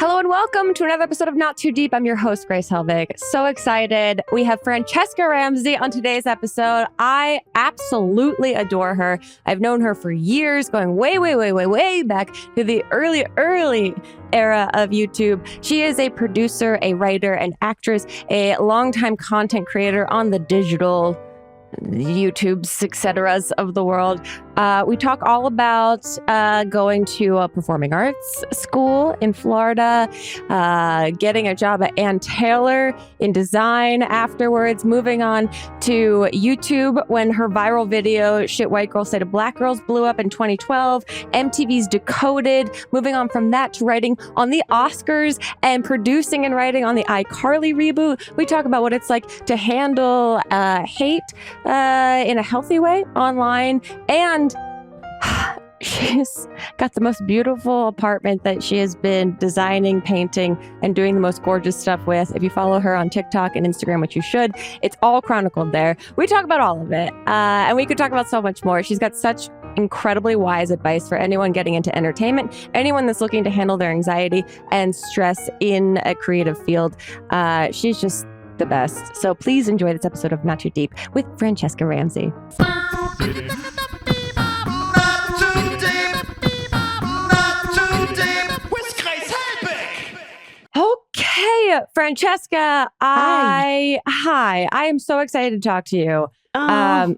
Hello and welcome to another episode of Not Too Deep. I'm your host, Grace Helbig. So excited. We have Franchesca Ramsey on today's episode. I absolutely adore her. I've known her for years, going way back to the early era of YouTube. She is a producer, a writer, an actress, a longtime content creator on the digital YouTubes, etc. of the world. We talk all about going to a performing arts school in Florida, getting a job at Ann Taylor in design afterwards, moving on to YouTube when her viral video, Shit White Girls Say to Black Girls, blew up in 2012, MTV's Decoded, moving on from that to writing on the Oscars and producing and writing on the iCarly reboot. We talk about what it's like to handle hate in a healthy way online, and she's got the most beautiful apartment that she has been designing, painting, and doing the most gorgeous stuff with. If you follow her on TikTok and Instagram, which you should, it's all chronicled there. We talk about all of it, and we could talk about so much more. She's got such incredibly wise advice for anyone getting into entertainment, anyone that's looking to handle their anxiety and stress in a creative field. She's just the best. So please enjoy this episode of Not Too Deep with Franchesca Ramsey. Okay, Franchesca, I am so excited to talk to you. I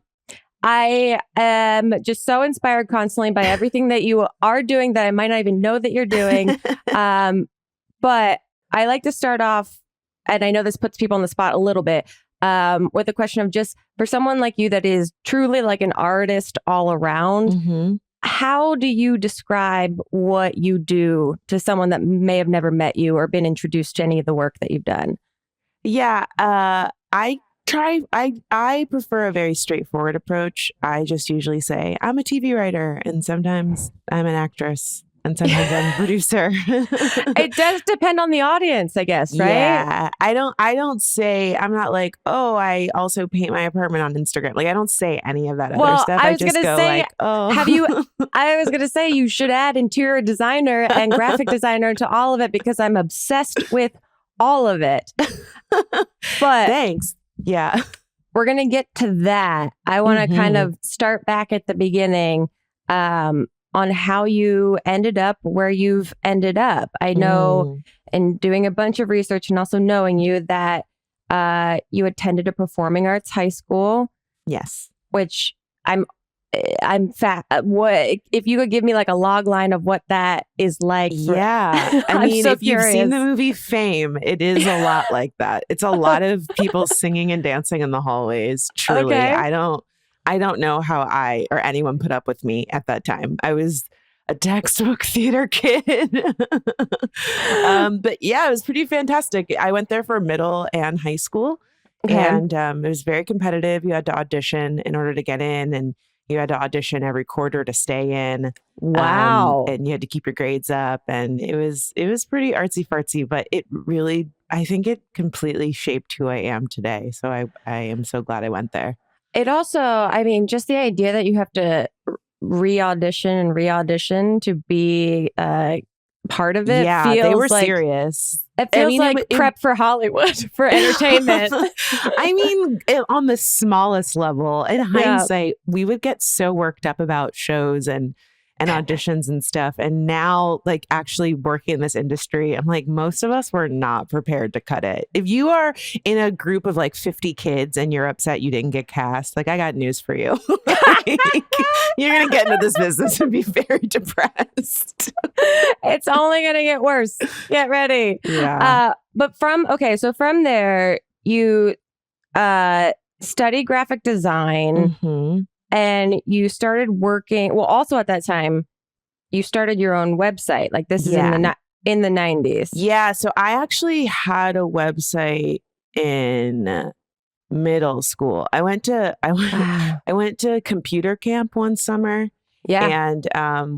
am just so inspired constantly by everything that you are doing that I might not even know that you're doing. But I like to start off, and I know this puts people on the spot a little bit, with the question of, just for someone like you that is truly like an artist all around, how do you describe what you do to someone that may have never met you or been introduced to any of the work that you've done? Yeah, I prefer a very straightforward approach. I just usually say I'm a TV writer, and sometimes I'm an actress, and sometimes I'm a producer. It does depend on the audience, I guess, right? Yeah. I don't say, I'm not like, oh, I also paint my apartment on Instagram. Like, I don't say any of that other stuff. I just go like, oh. I was going to say you should add interior designer and graphic designer to all of it, because I'm obsessed with all of it. But thanks. Yeah. We're going to get to that. I want to kind of start back at the beginning, on how you ended up where you've ended up. I know in doing a bunch of research and also knowing you that you attended a performing arts high school. Yes. Which I'm fat. What if you could give me like a log line of what that is like? Yeah. I mean, so if curious. You've seen the movie Fame, it is a lot like that. It's a lot of people singing and dancing in the hallways. Truly. Okay. I don't know how I or anyone put up with me at that time. I was a textbook theater kid. But yeah, it was pretty fantastic. I went there for middle and high school. Okay. And it was very competitive. You had to audition in order to get in, and you had to audition every quarter to stay in. Wow. And you had to keep your grades up. And it was pretty artsy fartsy, but it really, I think it completely shaped who I am today. So I am so glad I went there. It also, I mean, just the idea that you have to re-audition to be part of it. Yeah, feels they were like, serious. It feels like prep for Hollywood, for entertainment. I mean, on the smallest level, in hindsight, we would get so worked up about shows and auditions and stuff. And now, like, actually working in this industry, I'm like, most of us were not prepared to cut it. If you are in a group of like 50 kids and you're upset you didn't get cast, like, I got news for you. Like, you're going to get into this business and be very depressed. It's only going to get worse. Get ready. Yeah. But from there, you studied graphic design. And you started working, well, also at that time, you started your own website. Like, this is in the 90s. Yeah. So I actually had a website in middle school. I went to computer camp one summer. Yeah. And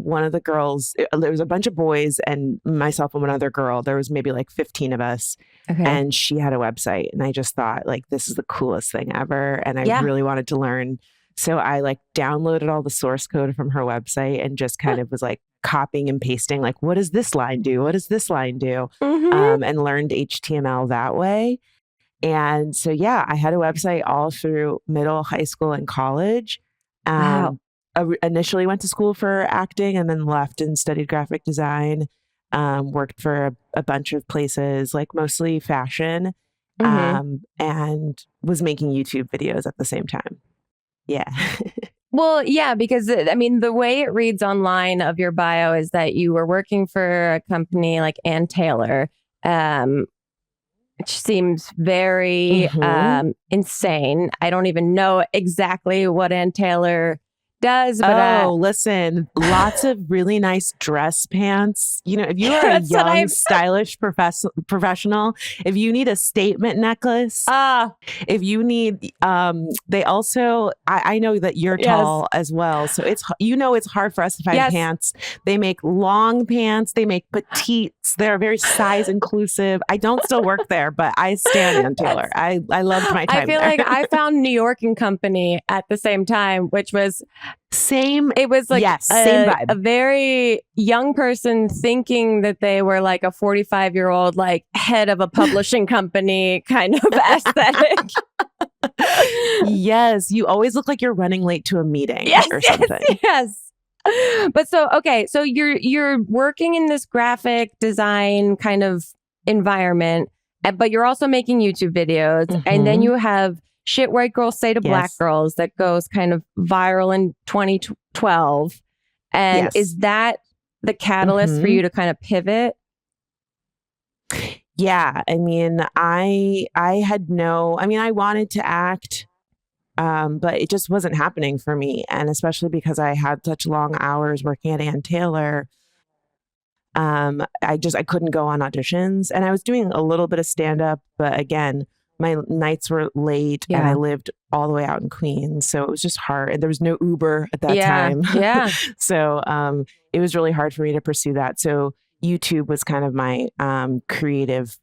one of the girls, there was a bunch of boys and myself and one other girl. There was maybe like 15 of us. Okay. And she had a website. And I just thought, like, this is the coolest thing ever. And I really wanted to learn. So I like downloaded all the source code from her website and just kind of was like copying and pasting, like, what does this line do? What does this line do? And learned HTML that way. And so, yeah, I had a website all through middle, high school, and college. Wow. Initially went to school for acting and then left and studied graphic design. Worked for a bunch of places, like mostly fashion, and was making YouTube videos at the same time. Yeah. Well, yeah, because I mean, the way it reads online of your bio is that you were working for a company like Ann Taylor, which seems very insane. I don't even know exactly what Ann Taylor does, but listen, lots of really nice dress pants. You know, if you are a young, stylish professional, if you need a statement necklace, if you need, they also, I know that you're tall as well, so it's hard for us to find pants. They make long pants, they make petites. They're very size inclusive. I don't still work there, but I stand Ann Taylor. I loved my time. I feel like I found New York and Company at the same time, which was same. It was like same vibe. A very young person thinking that they were like a 45-year-old, like head of a publishing company kind of aesthetic. Yes, you always look like you're running late to a meeting or something. Yes. But so you're working in this graphic design kind of environment, but you're also making YouTube videos, and then you have Shit White Girls Say to Black Girls that goes kind of viral in 2012. And is that the catalyst for you to kind of pivot? Yeah. I mean, I wanted to act, but it just wasn't happening for me. And especially because I had such long hours working at Ann Taylor, I couldn't go on auditions. And I was doing a little bit of stand-up, but again, my nights were late and I lived all the way out in Queens. So it was just hard. And there was no Uber at that time. Yeah. So it was really hard for me to pursue that. So YouTube was kind of my creative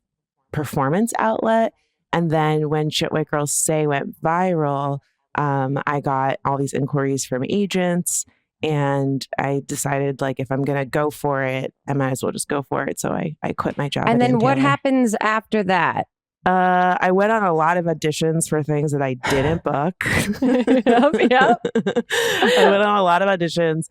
performance outlet. And then when Shit White Girls Say went viral, I got all these inquiries from agents. And I decided, like, if I'm going to go for it, I might as well just go for it. So I quit my job. And then what happens after that? I went on a lot of auditions for things that I didn't book. Yep. I went on a lot of auditions.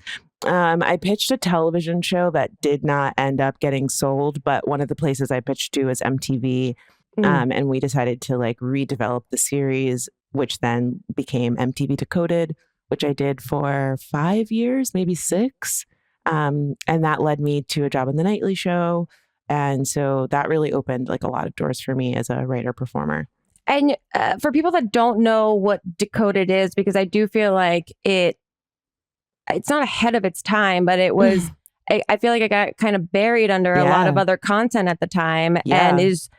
I pitched a television show that did not end up getting sold, but one of the places I pitched to was MTV. And we decided to like redevelop the series, which then became MTV Decoded, which I did for 5 years, maybe 6. And that led me to a job on The Nightly Show. And so that really opened like a lot of doors for me as a writer performer. And for people that don't know what Decoded is, because I do feel like it's not ahead of its time, but it was, I feel like it got kind of buried under a lot of other content at the time and is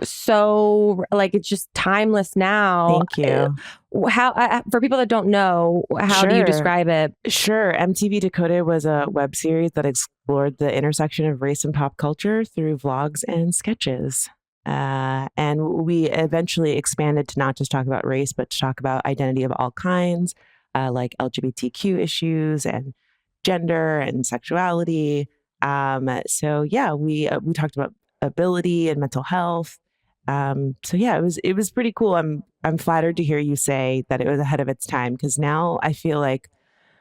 so like, it's just timeless now. Thank you. How for people that don't know, how do you describe it? Sure. MTV Decoded was a web series that explored the intersection of race and pop culture through vlogs and sketches. And we eventually expanded to not just talk about race, but to talk about identity of all kinds, like LGBTQ issues and gender and sexuality. So yeah, we talked about ability and mental health. So yeah, it was pretty cool. I'm flattered to hear you say that it was ahead of its time, because now I feel like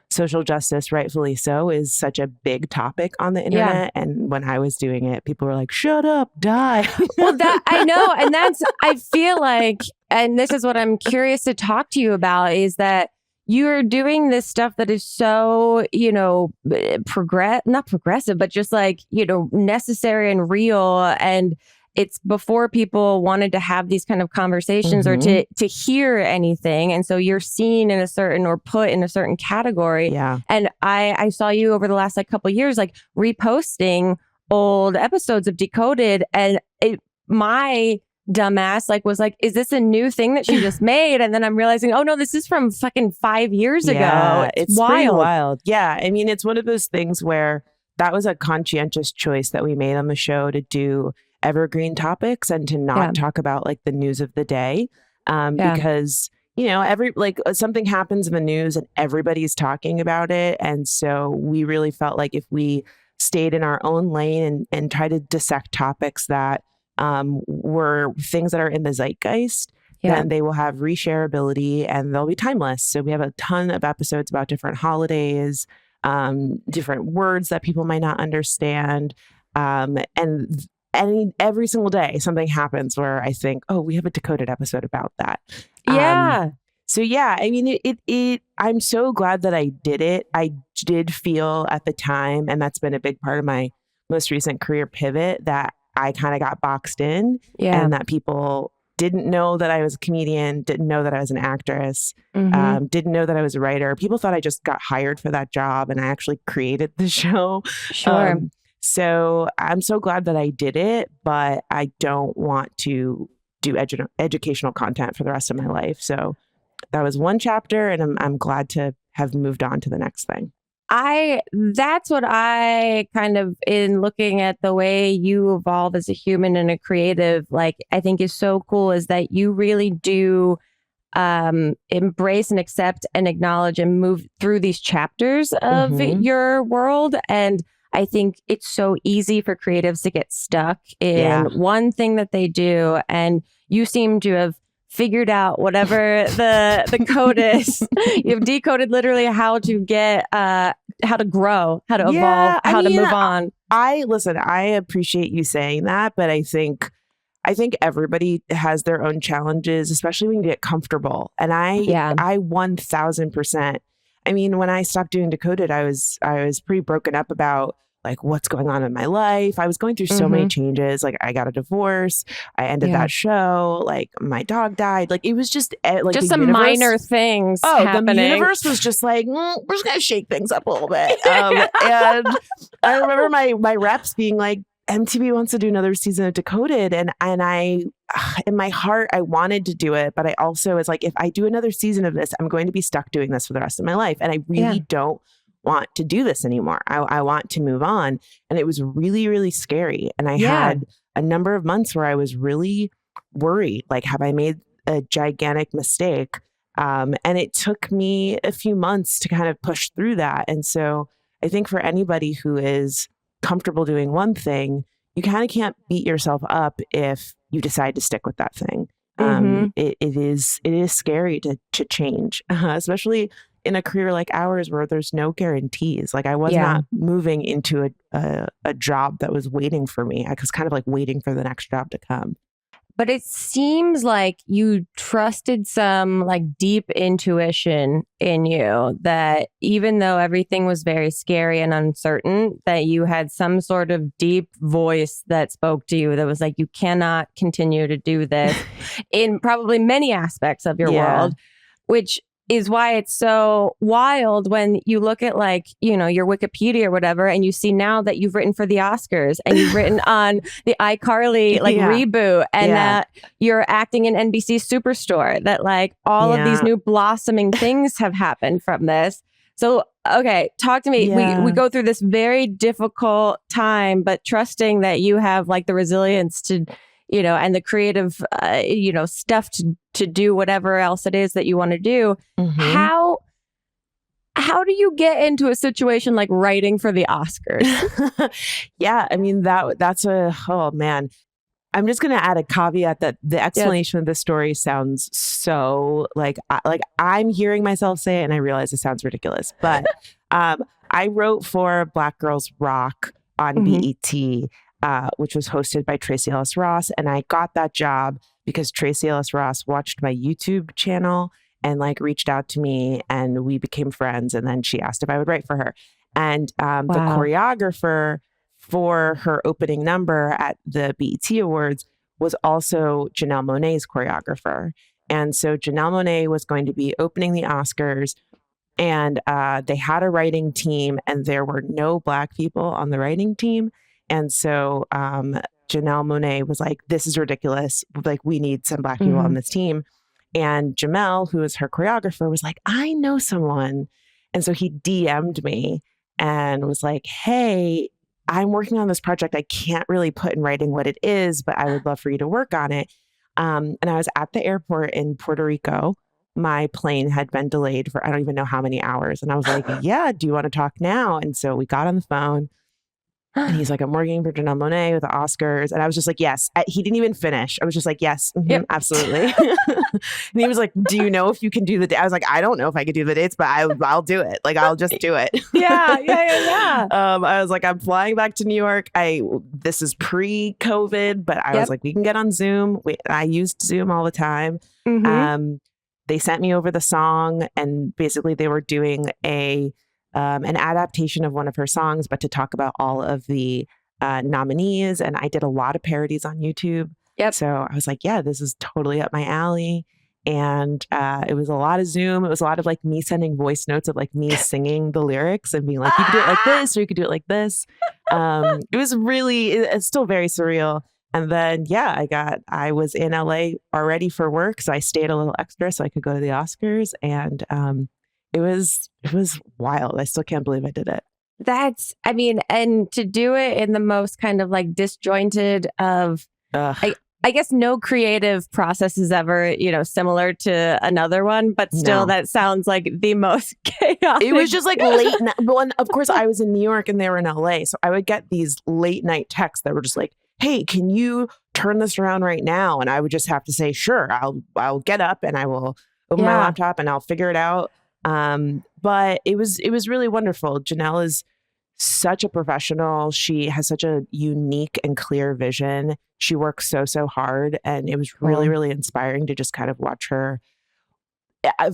social justice, rightfully so, is such a big topic on the internet. And when I was doing it, people were like, "Shut up, die." Well, that I know, and I feel like, and this is what I'm curious to talk to you about, is that you're doing this stuff that is so, not progressive, but just like, necessary and real. And it's before people wanted to have these kind of conversations or to hear anything. And so you're seen in a certain or put in a certain category. Yeah. And I saw you over the last couple of years, like reposting old episodes of Decoded, and my dumbass was like, is this a new thing that she just made? And then I'm realizing, oh no, this is from fucking 5 years ago. It's wild. Yeah. I mean, it's one of those things where that was a conscientious choice that we made on the show to do evergreen topics and to not talk about like the news of the day. Because, something happens in the news and everybody's talking about it. And so we really felt like if we stayed in our own lane and tried to dissect topics that were things that are in the zeitgeist, then they will have reshareability and they'll be timeless. So we have a ton of episodes about different holidays, different words that people might not understand. And every single day something happens where I think, oh, we have a Decoded episode about that. So yeah, I mean, I'm so glad that I did it. I did feel at the time, and that's been a big part of my most recent career pivot, that I kind of got boxed in and that people didn't know that I was a comedian, didn't know that I was an actress, didn't know that I was a writer. People thought I just got hired for that job and I actually created the show. Sure. So I'm so glad that I did it, but I don't want to do educational content for the rest of my life. So that was one chapter, and I'm glad to have moved on to the next thing. That's what I kind of, in looking at the way you evolve as a human and a creative, like, I think is so cool, is that you really do embrace and accept and acknowledge and move through these chapters of your world. And I think it's so easy for creatives to get stuck in one thing that they do. And you seem to have figured out whatever the code is. You've decoded literally how to get, how to grow, how to evolve, how to move on. I appreciate you saying that, but I think everybody has their own challenges, especially when you get comfortable. And I 1000%. I mean, when I stopped doing Decoded, I was pretty broken up about like what's going on in my life. I was going through so many changes. Like I got a divorce. I ended that show. Like my dog died. Like it was just like just some minor things happening. The universe was just like, we're just gonna shake things up a little bit. And I remember my reps being like, MTV wants to do another season of Decoded, and I, in my heart, I wanted to do it, but I also was like, if I do another season of this, I'm going to be stuck doing this for the rest of my life, and I really don't want to do this anymore. I want to move on, and it was really, really scary. And I had a number of months where I was really worried, like, have I made a gigantic mistake? And it took me a few months to kind of push through that. And so I think for anybody who is comfortable doing one thing, you kind of can't beat yourself up if you decide to stick with that thing. It is scary to change, especially in a career like ours where there's no guarantees. Like I was not moving into a job that was waiting for me. I was kind of like waiting for the next job to come. But it seems like you trusted some like deep intuition in you, that even though everything was very scary and uncertain, that you had some sort of deep voice that spoke to you that was like, you cannot continue to do this in probably many aspects of your world, which is why it's so wild when you look at like, you know, your Wikipedia or whatever, and you see now that you've written for the Oscars and you've written on the iCarly like reboot, and that you're acting in NBC Superstore, that like all of these new blossoming things have happened from this. So, okay, talk to me. We go through this very difficult time, but trusting that you have like the resilience to, you know, and the creative, you know, stuff to do whatever else it is that you want to do. How do you get into a situation like writing for the Oscars? I mean, that's oh man. I'm just going to add a caveat that the explanation of the story sounds so like I'm hearing myself say it and I realize it sounds ridiculous, but I wrote for Black Girls Rock on BET, which was hosted by Tracee Ellis Ross. And I got that job because Tracee Ellis Ross watched my YouTube channel and like reached out to me, and we became friends. And then she asked if I would write for her. And the choreographer for her opening number at the BET Awards was also Janelle Monáe's choreographer. And so Janelle Monáe was going to be opening the Oscars, and they had a writing team, and there were no Black people on the writing team. And so Janelle Monáe was like, this is ridiculous. Like, we need some Black people on this team. And Jamel, who is her choreographer, was like, I know someone. And so he DM'd me and was like, hey, I'm working on this project. I can't really put in writing what it is, but I would love for you to work on it. And I was at the airport in Puerto Rico my plane had been delayed for I don't even know how many hours. And I was like, yeah, do you want to talk now? And so we got on the phone. And he's like, I'm working for Janelle Monáe with the Oscars. And I was just like, yes. He didn't even finish. I was just like, yes, Yep. absolutely. And he was like, do you know if you can do the date? I was like, I don't know if I can do the dates, but I'll do it. Like, I'll just do it. Yeah. I was like, I'm flying back to New York. This is pre-COVID, but I was like, we can get on Zoom. I used Zoom all the time. Mm-hmm. They sent me over the song, and basically they were doing an adaptation of one of her songs, but to talk about all of the nominees. And I did a lot of parodies on YouTube. Yep. So I was like, yeah, this is totally up my alley. And it was a lot of Zoom. It was a lot of like me sending voice notes of like me singing the lyrics and being like, you could do it like this, or you could do it like this. It was really, it's still very surreal. And then, I was in LA already for work. So I stayed a little extra so I could go to the Oscars. And it was wild. I still can't believe I did it. And to do it in the most kind of like disjointed of, I guess no creative process is ever, similar to another one, but still that sounds like the most chaotic. It was just like late night. Well, and of course I was in New York and they were in LA. So I would get these late night texts that were just like, hey, can you turn this around right now? And I would just have to say, sure, I'll get up and I will open my laptop and I'll figure it out. But it was really wonderful. Janelle is such a professional. She has such a unique and clear vision. She works so hard. And it was really, really inspiring to just kind of watch her.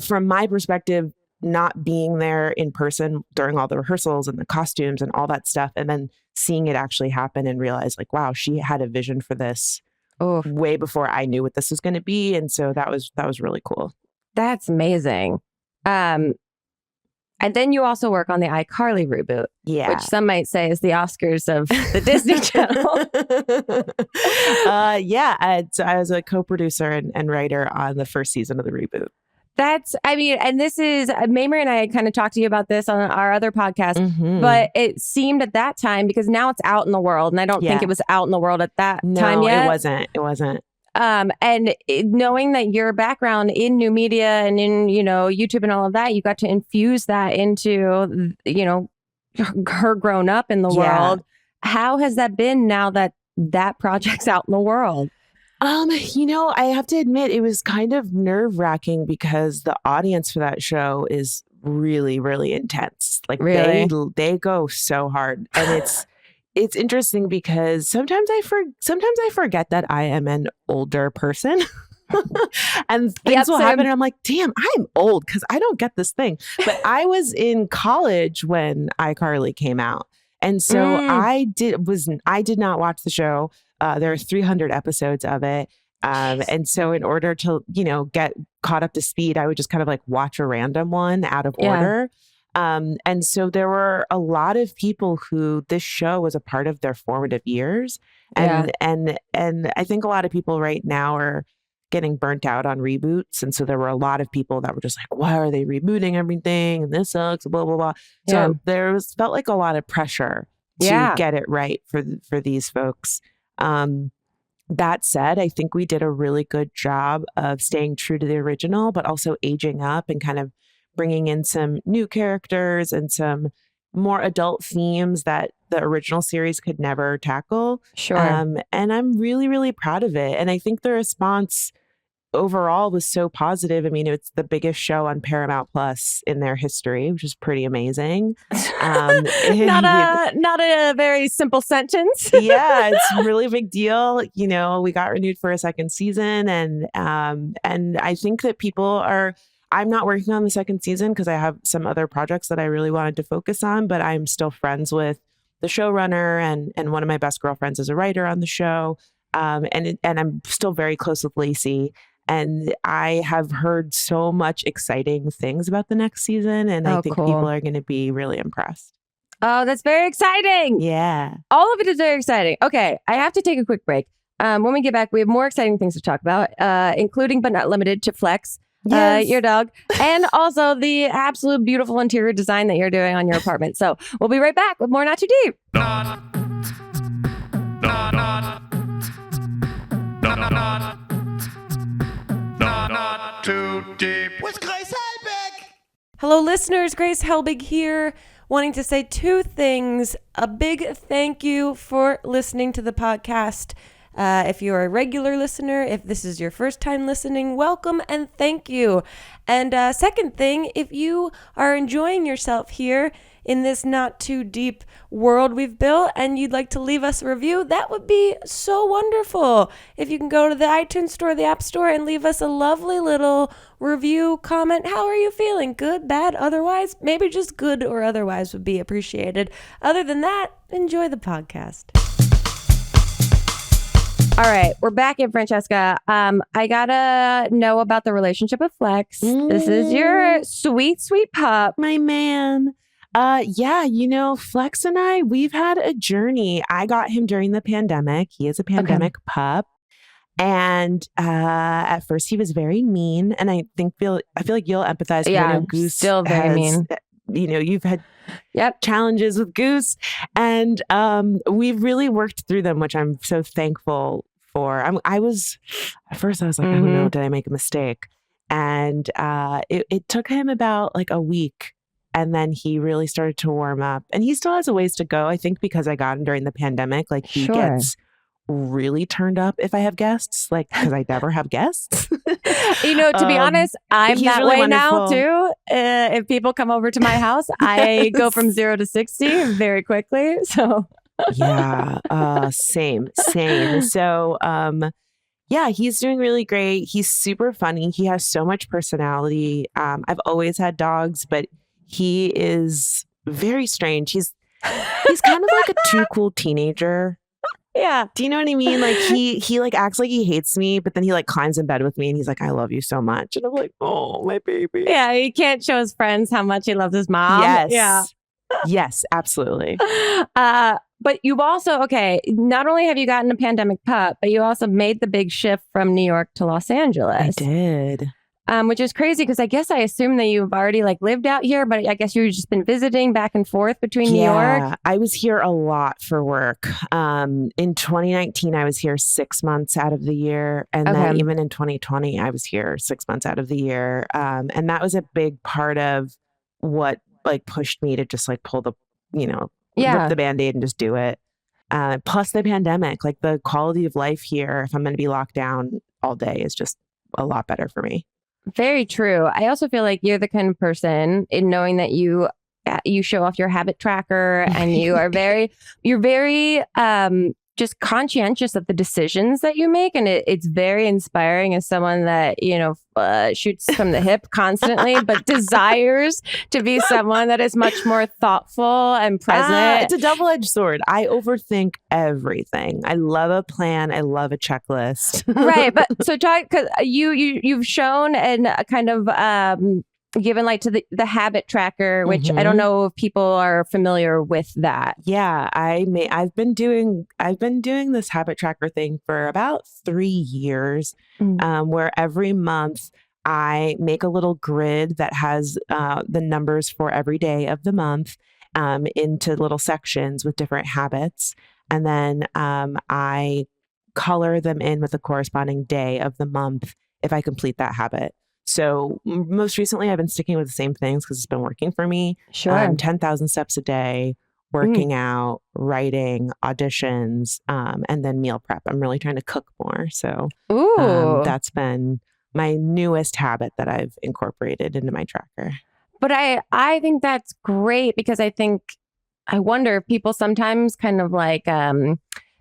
From my perspective, not being there in person during all the rehearsals and the costumes and all that stuff, and then seeing it actually happen and realize like, wow, she had a vision for this way before I knew what this was going to be. And so that was really cool. That's amazing. And then you also work on the iCarly reboot, which some might say is the Oscars of the Disney Channel. So I was a co-producer and writer on the first season of the reboot. And this is, Mamrie and I had kind of talked to you about this on our other podcast, but it seemed at that time, because now it's out in the world, and I don't think it was out in the world at that time yet. It wasn't. Knowing that your background in new media and in, YouTube and all of that, you got to infuse that into, her grown up in the world. How has that been now that project's out in the world? I have to admit, it was kind of nerve-wracking because the audience for that show is really, really intense. Like really? They go so hard. And it's interesting because sometimes I forget that I am an older person. And things will happen and I'm like, damn, I'm old because I don't get this thing. But I was in college when iCarly came out. And so I did not watch the show. There are 300 episodes of it. And so in order to, get caught up to speed, I would just kind of like watch a random one out of order. And so there were a lot of people who this show was a part of their formative years. And I think a lot of people right now are getting burnt out on reboots. And so there were a lot of people that were just like, why are they rebooting everything? And this sucks, blah, blah, blah. So felt like a lot of pressure to get it right for these folks. That said, I think we did a really good job of staying true to the original, but also aging up and kind of bringing in some new characters and some more adult themes that the original series could never tackle. Sure. And I'm really, really proud of it. And I think the response overall was so positive. I mean, it's the biggest show on Paramount Plus in their history, which is pretty amazing. Not a very simple sentence. Yeah, it's a really big deal. We got renewed for a second season, and I think that people are. I'm not working on the second season because I have some other projects that I really wanted to focus on, but I'm still friends with the showrunner, and one of my best girlfriends is a writer on the show, and I'm still very close with Lacey. And I have heard so much exciting things about the next season, and I think people are going to be really impressed. Oh, that's very exciting. Yeah. All of it is very exciting. Okay, I have to take a quick break. When we get back, we have more exciting things to talk about, including but not limited to Flex, your dog, and also the absolute beautiful interior design that you're doing on your apartment. So we'll be right back with more Not Too Deep. Not too Deep with Grace Helbig. Hello, listeners. Grace Helbig here, wanting to say two things. A big thank you for listening to the podcast. If you're a regular listener, if this is your first time listening, welcome and thank you. And second thing, if you are enjoying yourself here in this not too deep world we've built and you'd like to leave us a review, that would be so wonderful. If you can go to the iTunes store, the App Store, and leave us a lovely little review, comment. How are you feeling? Good, bad, otherwise? Maybe just good or otherwise would be appreciated. Other than that, enjoy the podcast. All right, we're back in Franchesca. I gotta know about the relationship with Flex. This is your sweet, sweet pup. My man. Yeah, Flex and I, we've had a journey. I got him during the pandemic. He is a pandemic pup. And at first he was very mean. And I feel like you'll empathize. Yeah, Goose still very mean. You've had challenges with Goose. And we've really worked through them, which I'm so thankful for. At first I was like, oh no, did I make a mistake? And it took him about like a week. And then he really started to warm up. And he still has a ways to go, I think, because I got him during the pandemic. Like, he gets really turned up if I have guests, like, because I never have guests. To be honest, I'm that really way wonderful. now, too. If people come over to my house, I go from 0 to 60 very quickly. So, yeah, same. So, yeah, he's doing really great. He's super funny. He has so much personality. I've always had dogs, but he is very strange. He's kind of like a too cool teenager. Yeah. Do you know what I mean? Like he like acts like he hates me, but then he like climbs in bed with me and he's like, I love you so much. And I'm like, oh, my baby. Yeah, he can't show his friends how much he loves his mom. Yes. Yeah. Yes, absolutely. But you've also, not only have you gotten a pandemic pup, but you also made the big shift from New York to Los Angeles. I did. Which is crazy because I guess I assume that you've already like lived out here, but I guess you've just been visiting back and forth between New York. I was here a lot for work. In 2019, I was here 6 months out of the year. And then even in 2020, I was here 6 months out of the year. And that was a big part of what like pushed me to just like pull the, rip the Band-Aid and just do it. Plus the pandemic, like the quality of life here, if I'm going to be locked down all day, is just a lot better for me. Very true. I also feel like you're the kind of person in knowing that you show off your habit tracker and you're very just conscientious of the decisions that you make. And it's very inspiring as someone that, shoots from the hip constantly, but desires to be someone that is much more thoughtful and present. It's a double-edged sword. I overthink everything. I love a plan. I love a checklist. Right. But so talk, because you've shown and kind of given like to the habit tracker, which I don't know if people are familiar with that. Yeah, I've been doing this habit tracker thing for about 3 years, where every month I make a little grid that has the numbers for every day of the month into little sections with different habits. And then I color them in with the corresponding day of the month if I complete that habit. So most recently, I've been sticking with the same things because it's been working for me. Sure. 10,000 steps a day, working out, writing, auditions, and then meal prep. I'm really trying to cook more. So that's been my newest habit that I've incorporated into my tracker. But I think that's great because I wonder if people sometimes kind of like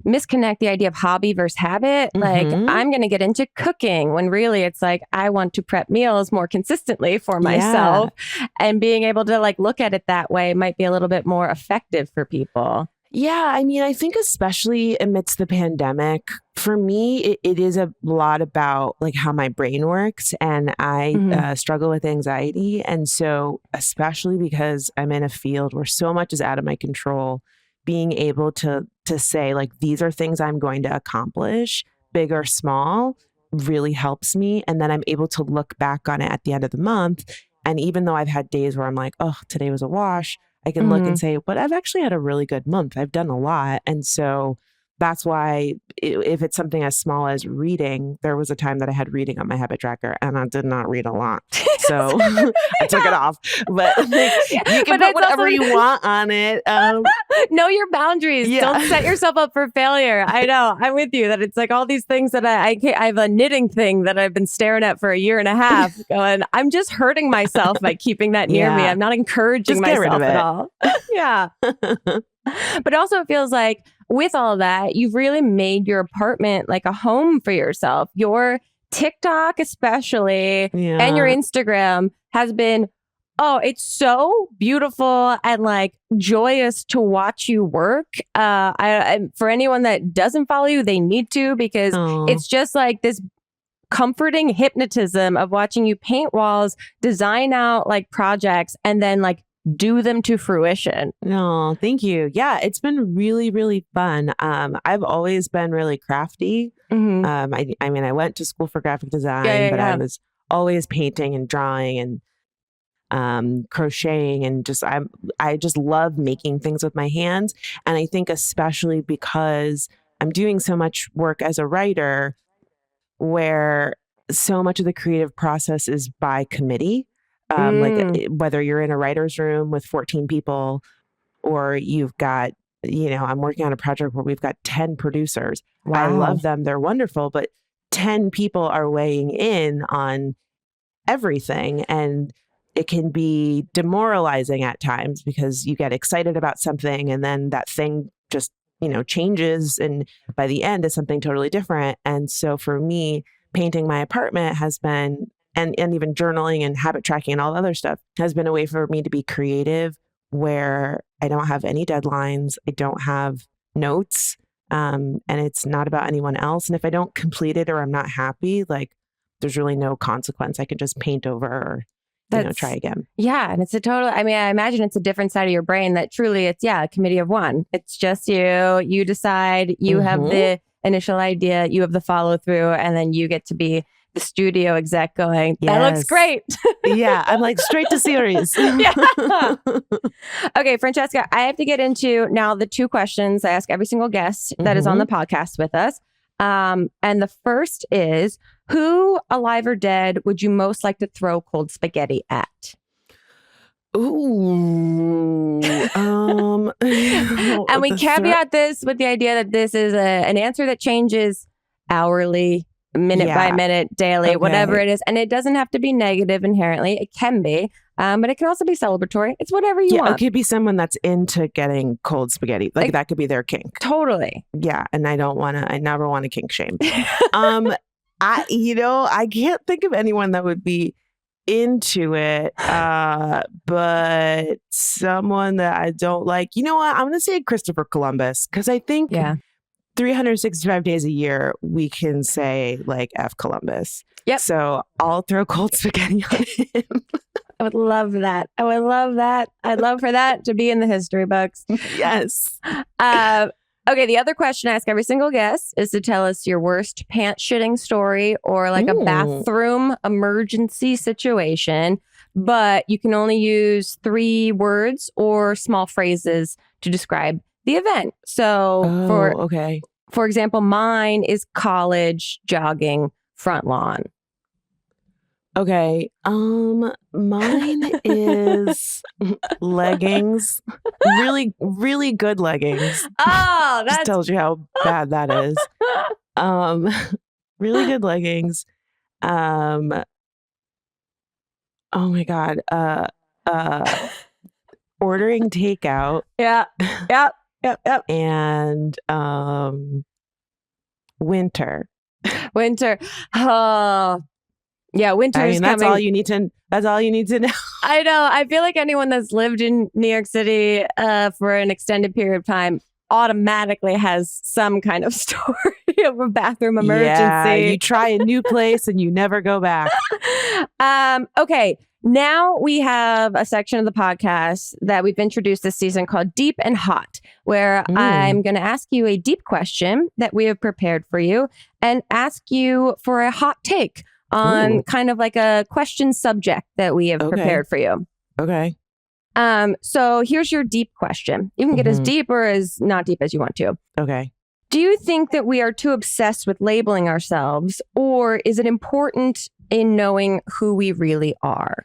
misconnect the idea of hobby versus habit. Like, I'm going to get into cooking when really it's like, I want to prep meals more consistently for myself. And being able to like look at it that way might be a little bit more effective for people. Yeah, I mean, I think especially amidst the pandemic, for me, it is a lot about like how my brain works, and I struggle with anxiety. And so, especially because I'm in a field where so much is out of my control, being able to say like, these are things I'm going to accomplish, big or small, really helps me. And then I'm able to look back on it at the end of the month. And even though I've had days where I'm like, oh, today was a wash, I can look and say, but I've actually had a really good month. I've done a lot. And so that's why if it's something as small as reading, there was a time that I had reading on my habit tracker and I did not read a lot. So I took it off. But like, you can put whatever you want on it. Know your boundaries. Don't set yourself up for failure. I know. I'm with you that it's like all these things that I have a knitting thing that I've been staring at for a year and a half going, I'm just hurting myself by keeping that near me. I'm not encouraging myself at all. Yeah. But also it feels like with all that, you've really made your apartment like a home for yourself. Your TikTok especially and your Instagram has been, it's so beautiful and like joyous to watch you work. I for anyone that doesn't follow you, they need to, because it's just like this comforting hypnotism of watching you paint walls, design out like projects, and then like do them to fruition. No, thank you. Yeah, it's been really, really fun. I've always been really crafty. I mean, I went to school for graphic design, but I was always painting and drawing and crocheting, and I just love making things with my hands. And I think especially because I'm doing so much work as a writer, where so much of the creative process is by committee. Like whether you're in a writer's room with 14 people or you've got, I'm working on a project where we've got 10 producers. Wow. I love them. They're wonderful, but 10 people are weighing in on everything. And it can be demoralizing at times because you get excited about something and then that thing just, changes. And by the end, it's something totally different. And so for me, painting my apartment has been, and even journaling and habit tracking and all the other stuff has been a way for me to be creative, where I don't have any deadlines. I don't have notes. And it's not about anyone else. And if I don't complete it or I'm not happy, like there's really no consequence. I can just paint over or, try again. Yeah. And it's a total, I imagine it's a different side of your brain that truly it's, a committee of one. It's just you decide, you have the initial idea, you have the follow through, and then you get to be the studio exec going, that looks great. Yeah. I'm like straight to series. Okay, Franchesca, I have to get into now the two questions I ask every single guest that is on the podcast with us. And the first is, who, alive or dead, would you most like to throw cold spaghetti at? Ooh. And we caveat this with the idea that this is an answer that changes hourly, minute by minute, daily, whatever it is. And it doesn't have to be negative inherently. It can be, but it can also be celebratory. It's whatever you want. It could be someone that's into getting cold spaghetti. Like that could be their kink. Totally. Yeah. And I never want to kink shame. I can't think of anyone that would be into it, but someone that I don't like. You know what? I'm going to say Christopher Columbus, because I think 365 days a year, we can say like F Columbus. Yep. So I'll throw cold spaghetti on him. I would love that. I would love that. I'd love for that to be in the history books. Yes. Okay, the other question I ask every single guest is to tell us your worst pants shitting story or like a bathroom emergency situation, but you can only use 3 words or small phrases to describe the event. So for example, mine is college jogging front lawn. Okay. Mine is leggings. Really, really good leggings. Oh, that just tells you how bad that is. Really good leggings. Oh my God. Ordering takeout. Yep. And winter. Oh. Yeah, winter's coming. That's all you need to know. I know. I feel like anyone that's lived in New York City for an extended period of time automatically has some kind of story of a bathroom emergency. Yeah, you try a new place and you never go back. Okay, now we have a section of the podcast that we've introduced this season called Deep and Hot, where I'm going to ask you a deep question that we have prepared for you and ask you for a hot take on kind of like a question subject that we have prepared for you. Okay. So here's your deep question. You can get as deep or as not deep as you want to. Okay. Do you think that we are too obsessed with labeling ourselves, or is it important in knowing who we really are?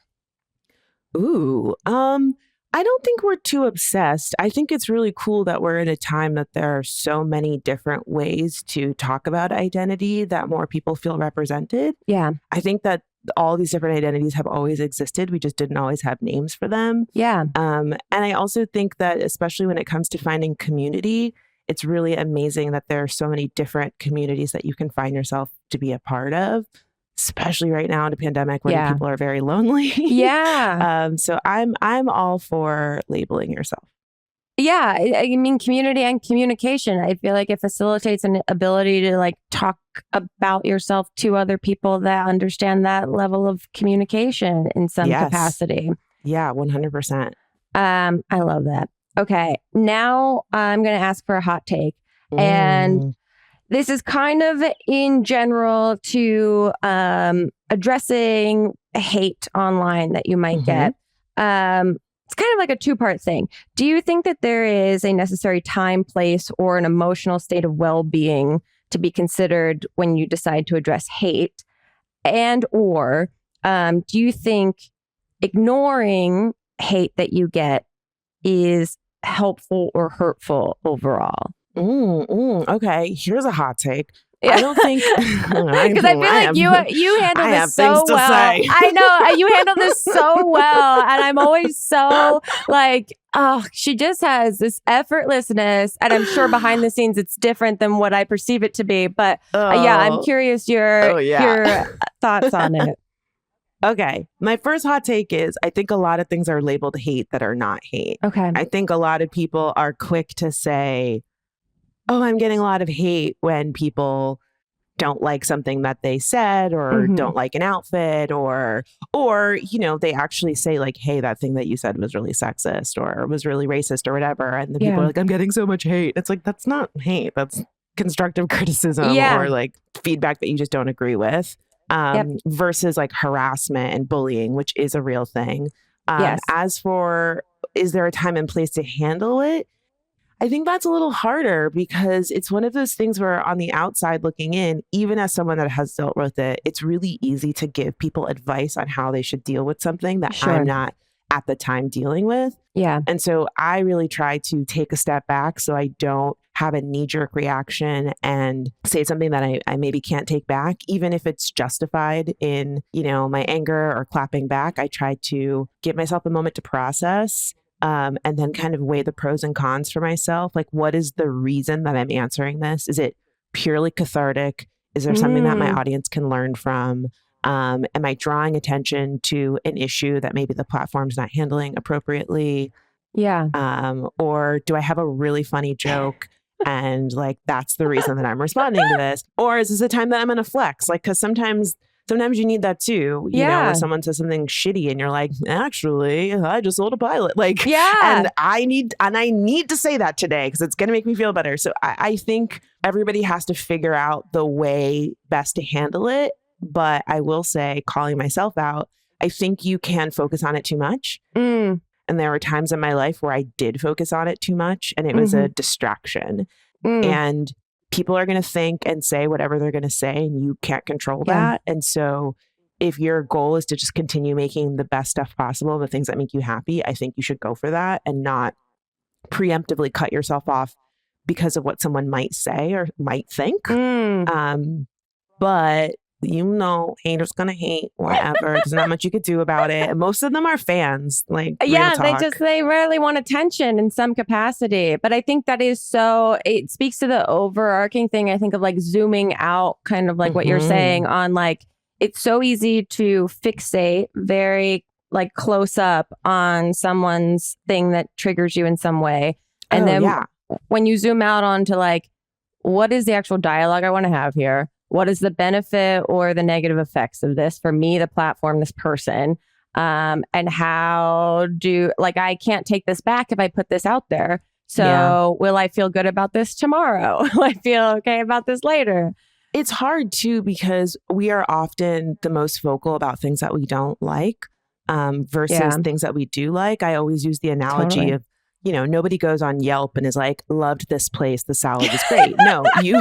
Ooh, I don't think we're too obsessed. I think it's really cool that we're in a time that there are so many different ways to talk about identity that more people feel represented. Yeah. I think that all these different identities have always existed. We just didn't always have names for them. Yeah. And I also think that especially when it comes to finding community, it's really amazing that there are so many different communities that you can find yourself to be a part of, especially right now in a pandemic when people are very lonely. Yeah. So I'm all for labeling yourself. Yeah. I mean, community and communication. I feel like it facilitates an ability to like talk about yourself to other people that understand that level of communication in some capacity. Yeah, 100%. I love that. Okay. Now I'm going to ask for a hot take. And this is kind of in general to addressing hate online that you might get. It's kind of like a two-part thing. Do you think that there is a necessary time, place, or an emotional state of well-being to be considered when you decide to address hate? And or do you think ignoring hate that you get is helpful or hurtful overall? Okay, here's a hot take. Yeah. I don't think because I feel like you handle this so well. I know you handle this so well, and I'm always so like, oh, she just has this effortlessness, and I'm sure behind the scenes it's different than what I perceive it to be. But yeah, I'm curious your thoughts on it. Okay, my first hot take is I think a lot of things are labeled hate that are not hate. Okay, I think a lot of people are quick to say, oh, I'm getting a lot of hate when people don't like something that they said or don't like an outfit or, you know, they actually say like, hey, that thing that you said was really sexist or was really racist or whatever. And the people are like, I'm getting so much hate. It's like, that's not hate. That's constructive criticism or like feedback that you just don't agree with versus like harassment and bullying, which is a real thing. As for, is there a time and place to handle it? I think that's a little harder because it's one of those things where on the outside looking in, even as someone that has dealt with it, it's really easy to give people advice on how they should deal with something that I'm not at the time dealing with. Yeah. And so I really try to take a step back so I don't have a knee-jerk reaction and say something that I maybe can't take back, even if it's justified in, you know, my anger or clapping back. I try to give myself a moment to process. And then kind of weigh the pros and cons for myself. Like, what is the reason that I'm answering this? Is it purely cathartic? Is there something that my audience can learn from? Am I drawing attention to an issue that maybe the platform's not handling appropriately? Yeah. Or do I have a really funny joke? And like, that's the reason that I'm responding to this. Or is this a time that I'm going to flex? Like, because sometimes you need that too, you know, when someone says something shitty and you're like, actually, I just sold a pilot. Like, and I need to say that today because it's going to make me feel better. So I think everybody has to figure out the way best to handle it. But I will say, calling myself out, I think you can focus on it too much. And there were times in my life where I did focus on it too much and it was a distraction. And people are going to think and say whatever they're going to say, and you can't control that. And so if your goal is to just continue making the best stuff possible, the things that make you happy, I think you should go for that and not preemptively cut yourself off because of what someone might say or might think. But you know, haters gonna hate, whatever. There's not much you could do about it. And most of them are fans. Like, they rarely want attention in some capacity. But I think that is it speaks to the overarching thing. I think of like zooming out, kind of like what you're saying on like, it's so easy to fixate very like close up on someone's thing that triggers you in some way. And when you zoom out onto like, what is the actual dialogue I want to have here? What is the benefit or the negative effects of this for me, the platform, this person? And how I can't take this back if I put this out there. So will I feel good about this tomorrow? Will I feel okay about this later? It's hard too, because we are often the most vocal about things that we don't like versus things that we do like. I always use the analogy of nobody goes on Yelp and is like, loved this place, the salad was great. No, you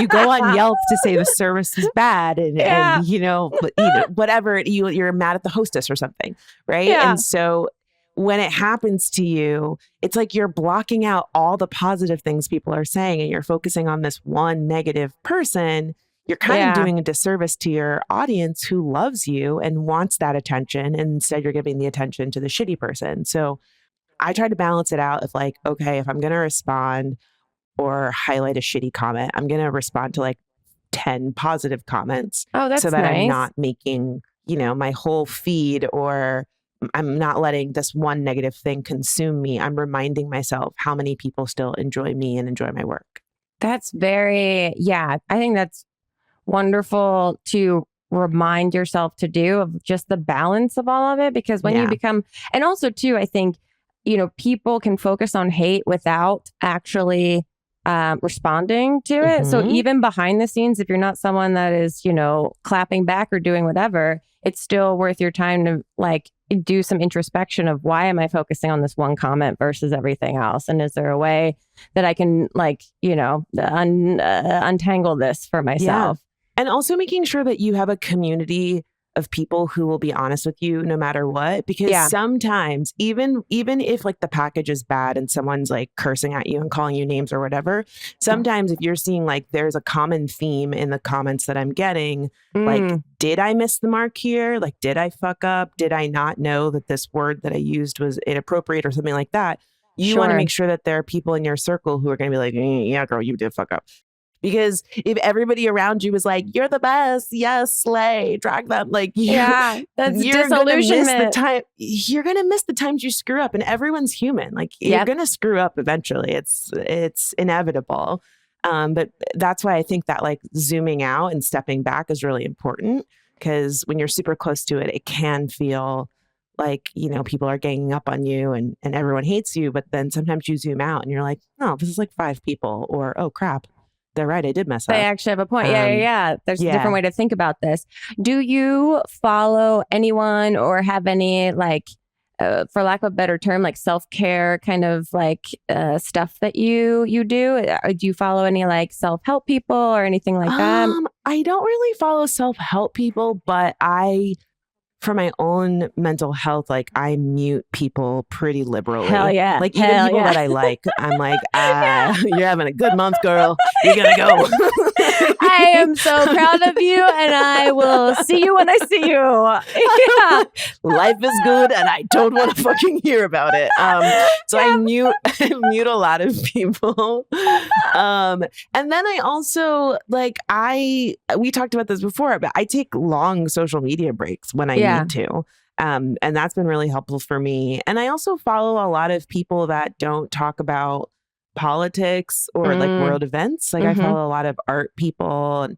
go on Yelp to say the service is bad and whatever, you're mad at the hostess or something, right? Yeah. And so when it happens to you, it's like you're blocking out all the positive things people are saying and you're focusing on this one negative person. You're kind of doing a disservice to your audience who loves you and wants that attention. And instead, you're giving the attention to the shitty person. So I try to balance it out of like, okay, if I'm going to respond or highlight a shitty comment, I'm going to respond to like 10 positive comments. Oh, that's so that nice. I'm not making, my whole feed, or I'm not letting this one negative thing consume me. I'm reminding myself how many people still enjoy me and enjoy my work. That's I think that's wonderful to remind yourself to do, of just the balance of all of it. Because when you become, and also too, I think, people can focus on hate without actually responding to it. So even behind the scenes, if you're not someone that is, clapping back or doing whatever, it's still worth your time to like do some introspection of, why am I focusing on this one comment versus everything else? And is there a way that I can like, untangle this for myself? Yeah. And also making sure that you have a community of people who will be honest with you no matter what. Because sometimes even if like the package is bad and someone's like cursing at you and calling you names or whatever, sometimes if you're seeing like there's a common theme in the comments that I'm getting, like, did I miss the mark here? Like, did I fuck up? Did I not know that this word that I used was inappropriate or something like that? You want to make sure that there are people in your circle who are going to be like, yeah, girl, you did fuck up. Because if everybody around you is like, you're the best, yes, slay, drag them, like, that's you're disillusionment. You're gonna miss the times you screw up, and everyone's human. Like, you're gonna screw up eventually. It's inevitable. But that's why I think that like zooming out and stepping back is really important, because when you're super close to it, it can feel like, people are ganging up on you and everyone hates you. But then sometimes you zoom out and you're like, oh, this is like 5 people, or oh crap, they're right, I did mess up. They actually have a point. There's a different way to think about this. Do you follow anyone or have any like, for lack of a better term, like self-care kind of like stuff that you do? Do you follow any like self-help people or anything like that? I don't really follow self-help people, but for my own mental health, like I mute people pretty liberally. Hell yeah. Like even people that I like, I'm like, you're having a good month, girl. You're going to go. I am so proud of you, and I will see you when I see you. Yeah. Life is good and I don't want to fucking hear about it. So I mute a lot of people. And then I also like, we talked about this before, but I take long social media breaks when I need to. And that's been really helpful for me. And I also follow a lot of people that don't talk about politics or like world events. Like I follow a lot of art people.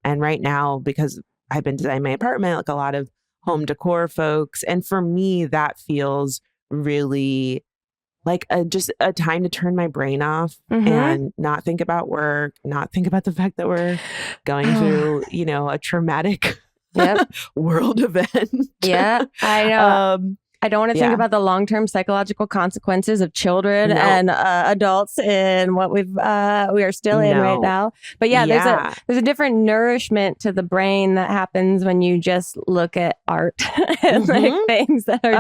And right now, because I've been designing my apartment, like a lot of home decor folks. And for me, that feels really like just a time to turn my brain off and not think about work, not think about the fact that we're going through, a traumatic world event. Yeah, I know. I don't want to think about the long-term psychological consequences of children and adults in what we are still in right now. But there's a different nourishment to the brain that happens when you just look at art and like things that are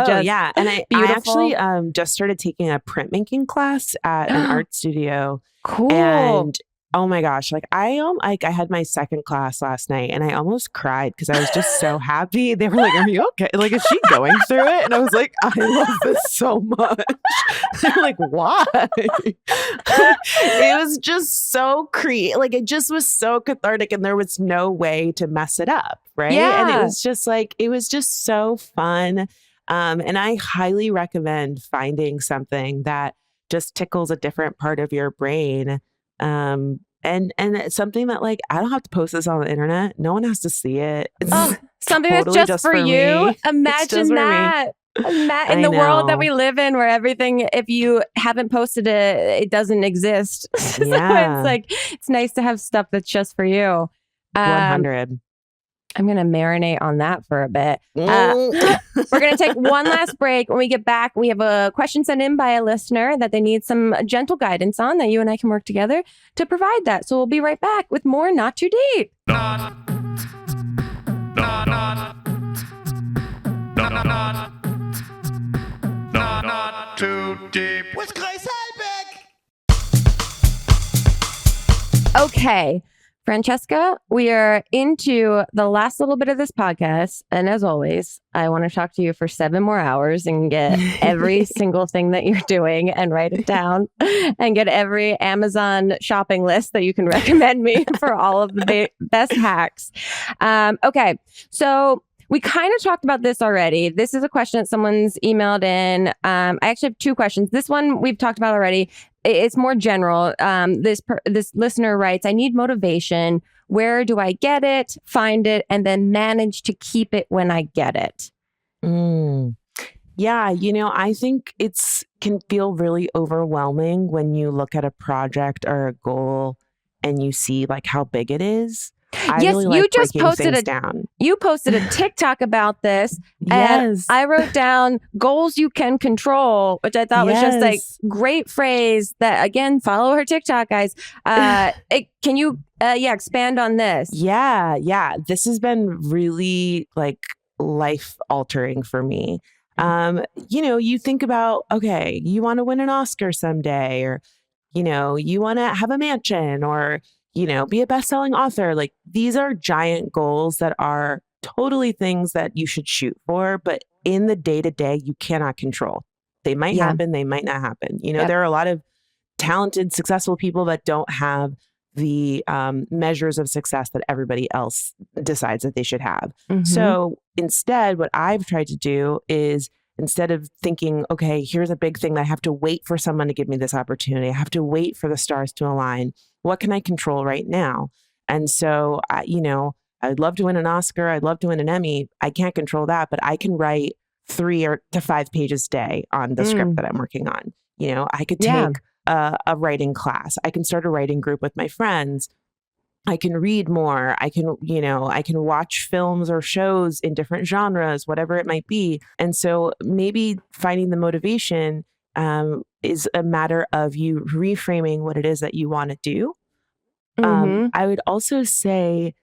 And I beautiful. actually just started taking a printmaking class at an art studio. Cool. And oh my gosh, like I had my second class last night and I almost cried because I was just so happy. They were like, "Are you okay? Like, is she going through it?" And I was like, "I love this so much." They're like, "Why?" It was just so like it just was so cathartic, and there was no way to mess it up, right? Yeah. And it was just so fun. And I highly recommend finding something that just tickles a different part of your brain. And it's something that like, I don't have to post this on the internet. No one has to see it. It's something totally that's just for you. me. Imagine that. In the world that we live in, where everything, if you haven't posted it, it doesn't exist. So it's like, it's nice to have stuff that's just for you. 100. I'm going to marinate on that for a bit. Mm. We're going to take one last break. When we get back, we have a question sent in by a listener that they need some gentle guidance on that you and I can work together to provide that. So we'll be right back with more Not Too Deep. Not too deep. With Grace Helbig. Okay, Franchesca, we are into the last little bit of this podcast. And as always, I want to talk to you for 7 more hours and get every single thing that you're doing and write it down and get every Amazon shopping list that you can recommend me for all of the best hacks. Okay, so we kind of talked about this already. This is a question that someone's emailed in. I actually have 2 questions. This one we've talked about already. It's more general. This listener writes, I need motivation. Where do I get it, find it, and then manage to keep it when I get it? Yeah, I think can feel really overwhelming when you look at a project or a goal and you see like how big it is. I Yes, really you like just breaking posted things down. You posted a TikTok about this. And Yes. I wrote down goals you can control, which I thought was just like Yes. great phrase that, again, follow her TikTok, guys. Can you expand on this? Yeah. This has been really like life altering for me. You think about, okay, you want to win an Oscar someday, or, you want to have a mansion, or, be a best-selling author. Like, these are giant goals that are totally things that you should shoot for, but in the day-to-day, you cannot control. They might happen, they might not happen. There are a lot of talented, successful people that don't have the measures of success that everybody else decides that they should have. Mm-hmm. So instead, what I've tried to do is, instead of thinking, okay, here's a big thing that I have to wait for someone to give me this opportunity, I have to wait for the stars to align. What can I control right now? And so, I'd love to win an Oscar. I'd love to win an Emmy. I can't control that, but I can write 3 to 5 pages a day on the script that I'm working on. I could take a writing class. I can start a writing group with my friends. I can read more. I can watch films or shows in different genres, whatever it might be. And so maybe finding the motivation is a matter of you reframing what it is that you want to do. I would also say,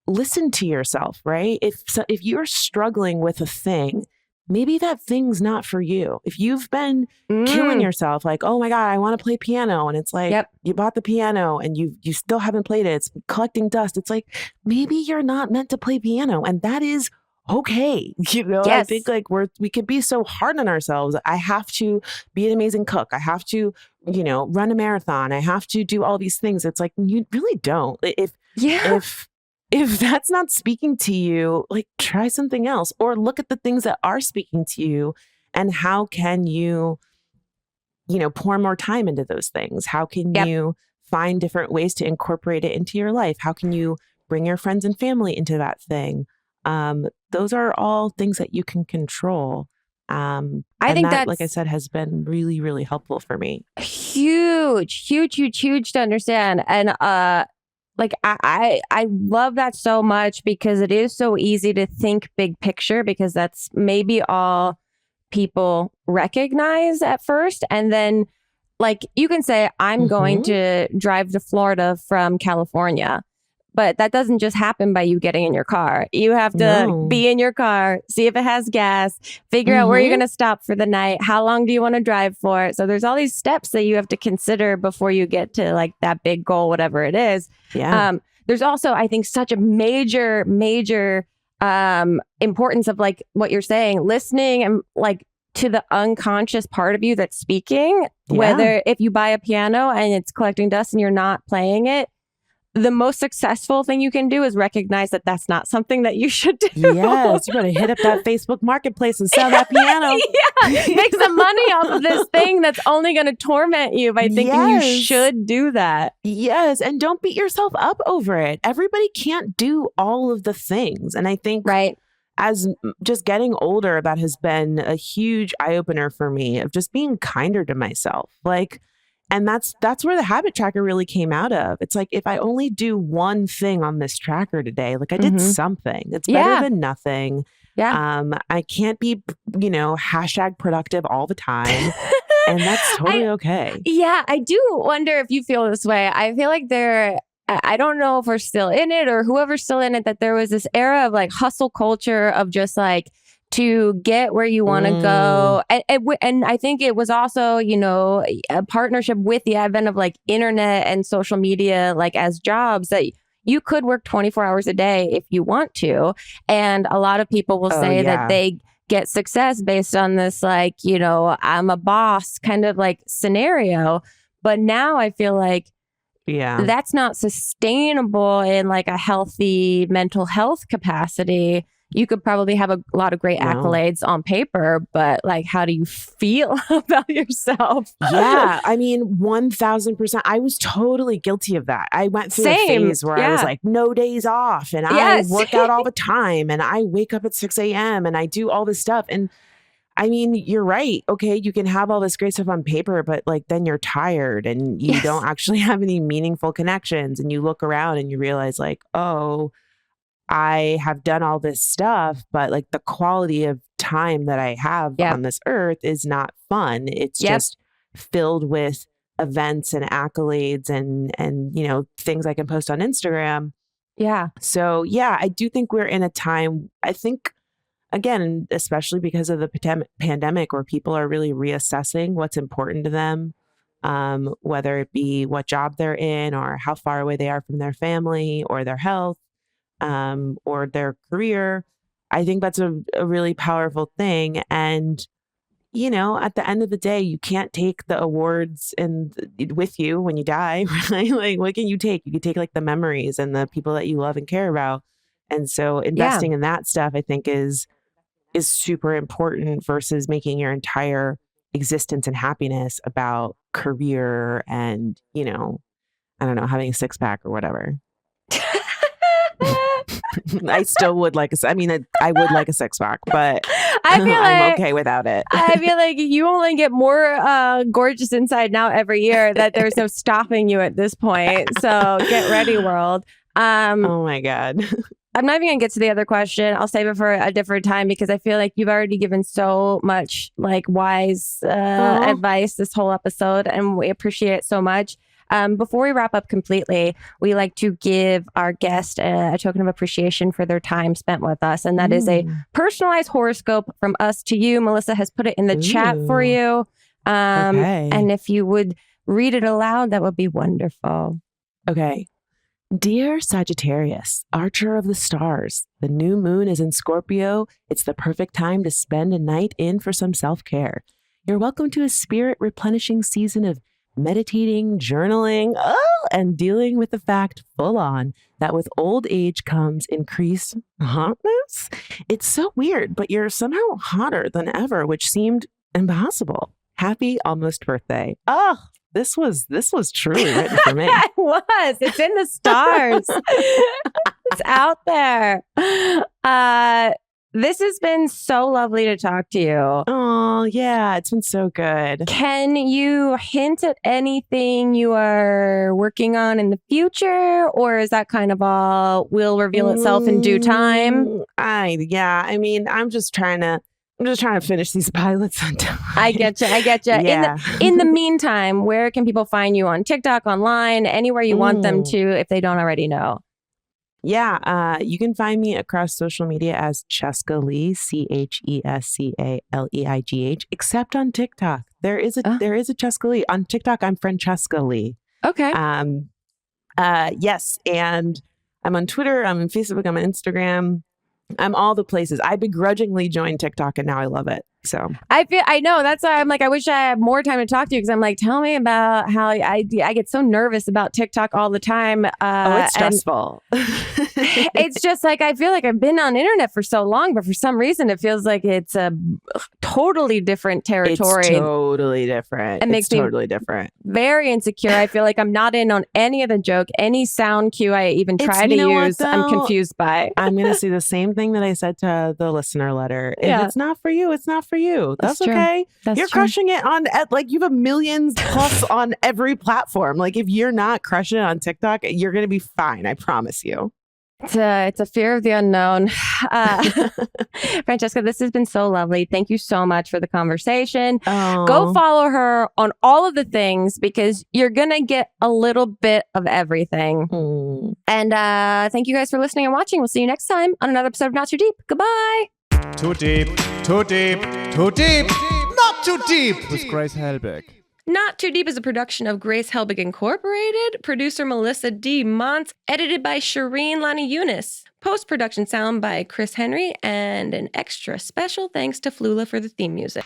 listen to yourself, right? If you're struggling with a thing, maybe that thing's not for you. If you've been killing yourself, like, oh my God, I want to play piano. And it's like, you bought the piano and you still haven't played it. It's collecting dust. It's like, maybe you're not meant to play piano. And that is okay. I think like we could be so hard on ourselves. I have to be an amazing cook. I have to, run a marathon. I have to do all these things. It's like, you really don't. If that's not speaking to you, like, try something else, or look at the things that are speaking to you and how can you, pour more time into those things? How can you find different ways to incorporate it into your life? How can you bring your friends and family into that thing? Those are all things that you can control. I think that, like I said, has been really, really helpful for me. Huge to understand. And like I love that so much, because it is so easy to think big picture, because that's maybe all people recognize at first. And then, like, you can say, I'm going to drive to Florida from California. But that doesn't just happen by you getting in your car. You have to be in your car, see if it has gas, figure out where you're going to stop for the night. How long do you want to drive for? So there's all these steps that you have to consider before you get to like that big goal, whatever it is. Yeah. There's also, I think, such a major importance of like what you're saying, listening and like to the unconscious part of you that's speaking, whether if you buy a piano and it's collecting dust and you're not playing it. The most successful thing you can do is recognize that that's not something that you should do. Yes, you better hit up that Facebook Marketplace and sell that piano. Make some money off of this thing that's only going to torment you by thinking you should do that. Yes, and don't beat yourself up over it. Everybody can't do all of the things. And I think as just getting older, that has been a huge eye-opener for me of just being kinder to myself. Like, And that's where the habit tracker really came out of. It's like, if I only do one thing on this tracker today, like I did something. It's better than nothing. Yeah. I can't be, #productive all the time. And that's totally okay. Yeah, I do wonder if you feel this way. I feel like I don't know if we're still in it or whoever's still in it, that there was this era of like hustle culture of just like to get where you want to go. And I think it was also, a partnership with the advent of like internet and social media, like as jobs that you could work 24 hours a day if you want to. And a lot of people will say that they get success based on this, like, I'm a boss kind of like scenario. But now I feel like that's not sustainable in like a healthy mental health capacity. You could probably have a lot of great accolades on paper, but like, how do you feel about yourself? Yeah. I mean, 1000%. I was totally guilty of that. I went through a phase where I was like, no days off, and I work out all the time, and I wake up at 6 a.m. and I do all this stuff. And I mean, you're right. Okay, you can have all this great stuff on paper, but like then you're tired and you don't actually have any meaningful connections. And you look around and you realize like, oh, I have done all this stuff, but like the quality of time that I have on this earth is not fun. It's just filled with events and accolades and things I can post on Instagram. Yeah. So yeah, I do think we're in a time, I think, again, especially because of the pandemic, where people are really reassessing what's important to them, whether it be what job they're in or how far away they are from their family or their health. Or their career. I think that's a really powerful thing. And, at the end of the day, you can't take the awards with you when you die, right? Like, what can you take? You can take like the memories and the people that you love and care about. And so investing in that stuff, I think is super important versus making your entire existence and happiness about career and, I don't know, having a six pack or whatever. I still would like I would like a six pack, but I'm okay without it. I feel like you only get more gorgeous inside now every year, that there's no stopping you at this point. So get ready, world. Oh my God. I'm not even going to get to the other question. I'll save it for a different time, because I feel like you've already given so much like wise advice this whole episode, and we appreciate it so much. Before we wrap up completely, we like to give our guest a token of appreciation for their time spent with us. And that is a personalized horoscope from us to you. Melissa has put it in the chat for you. And if you would read it aloud, that would be wonderful. Okay. Dear Sagittarius, Archer of the Stars, the new moon is in Scorpio. It's the perfect time to spend a night in for some self-care. You're welcome to a spirit replenishing season of meditating, journaling, and dealing with the fact full on that with old age comes increased hotness. It's so weird, but you're somehow hotter than ever, which seemed impossible. Happy almost birthday. Oh, this was truly written for me. It was. It's in the stars. It's out there. This has been so lovely to talk to you. Oh, yeah. It's been so good. Can you hint at anything you are working on in the future? Or is that kind of all will reveal itself in due time? I'm just trying to finish these pilots on time. I get you. Yeah. In the meantime, where can people find you on TikTok, online, anywhere you want them to, if they don't already know? Yeah, you can find me across social media as Chesca Lee, ChescaLeigh, except on TikTok. There is a Chesca Lee. On TikTok, I'm Franchesca Lee. Okay. Yes, and I'm on Twitter, I'm on Facebook, I'm on Instagram. I'm all the places. I begrudgingly joined TikTok and now I love it. So I know that's why I'm like, I wish I had more time to talk to you, because I'm like, tell me about how I get so nervous about TikTok all the time. It's stressful. It's just like, I feel like I've been on internet for so long, but for some reason it feels like it's a totally different territory. It's totally different. It makes me different. Very insecure. I feel like I'm not in on any of the joke, any sound cue I even try to use. I'm confused by. I'm going to say the same thing that I said to the listener letter. If it's not for you, it's not for you. That's true. okay. That's You're true. crushing it like you have millions plus on every platform. Like if you're not crushing it on TikTok, you're going to be fine. I promise you. It's a fear of the unknown. Franchesca, this has been so lovely. Thank you so much for the conversation. Go follow her on all of the things because you're going to get a little bit of everything. And thank you guys for listening and watching. We'll see you next time on another episode of Not Too Deep. Goodbye. Too deep, too deep, too deep, not too deep with Grace Helbig. Not Too Deep is a production of Grace Helbig Incorporated, producer Melissa D. Montz, edited by Shireen Lani Eunice, post-production sound by Chris Henry, and an extra special thanks to Flula for the theme music.